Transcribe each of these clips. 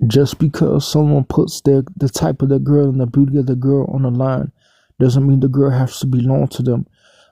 Just because someone puts the type of the girl and the beauty of the girl on the line doesn't mean the girl has to belong to them.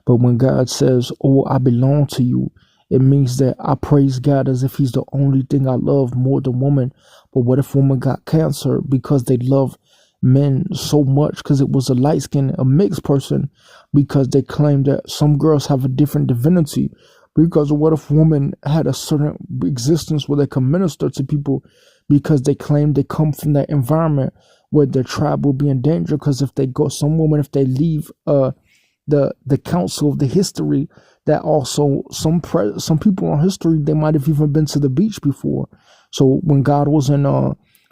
But when God says, "Oh, I belong to you," it means that I praise God as if He's the only thing I love more than woman. But what if woman got cancer because they love men so much because it was a light skin, a mixed person, because they claim that some girls have a different divinity? Because what if women had a certain existence where they can minister to people because they claim they come from that environment where their tribe will be in danger? Because if they go, some women, if they leave the council of the history, that also some people in history, they might have even been to the beach before. So when God was in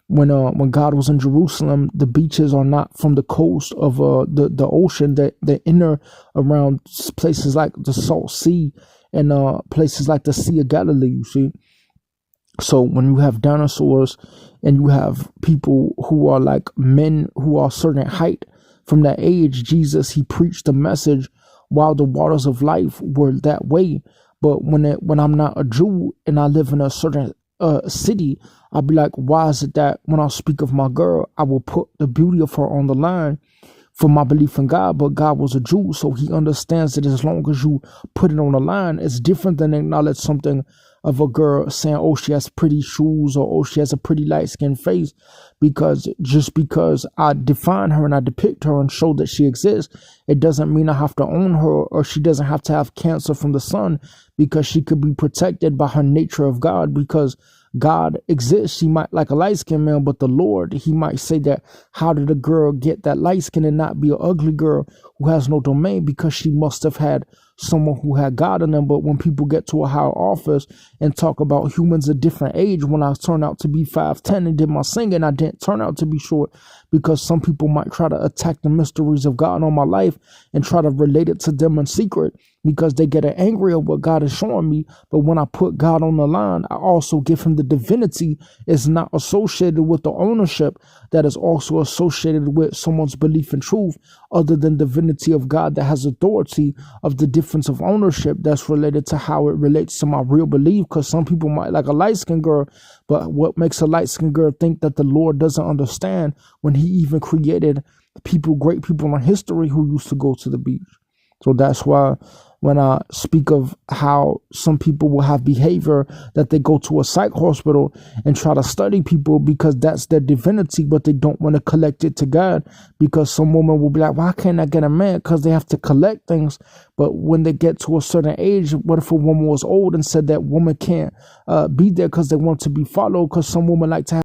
when God was in Jerusalem, the beaches are not from the coast of the ocean, that the inner around places like the Salt Sea and places like the Sea of Galilee, you see. So when you have dinosaurs and you have people who are like men who are a certain height from that age, Jesus, he preached the message while the waters of life were that way. But when I'm not a Jew and I live in a certain city, I'll be like, why is it that when I speak of my girl, I will put the beauty of her on the line for my belief in God? But God was a Jew, so he understands that as long as you put it on the line, it's different than acknowledge something of a girl saying, oh, she has pretty shoes, or oh, she has a pretty light-skinned face. Because just because I define her and I depict her and show that she exists, it doesn't mean I have to own her, or she doesn't have to have cancer from the sun, because she could be protected by her nature of God. Because God exists. She might like a light-skinned man, but the Lord, he might say that, how did a girl get that light skin and not be an ugly girl who has no domain? Because she must have had someone who had God in them. But when people get to a higher office and talk about humans of different age, when I turned out to be 5'10" and did my singing, I didn't turn out to be short, because some people might try to attack the mysteries of God on my life and try to relate it to them in secret, because they get angry at what God is showing me. But when I put God on the line, I also give him the divinity. It's not associated with the ownership that is also associated with someone's belief in truth, other than divinity of God that has authority of the difference of ownership that's related to how it relates to my real belief. Because some people might like a light-skinned girl, but what makes a light-skinned girl think that the Lord doesn't understand when he even created people, great people in history who used to go to the beach? So that's why when I speak of how some people will have behavior that they go to a psych hospital and try to study people because that's their divinity, but they don't want to collect it to God. Because some woman will be like, why can't I get a man? Because they have to collect things. But when they get to a certain age, what if a woman was old and said that woman can't be there because they want to be followed? Because some women like to have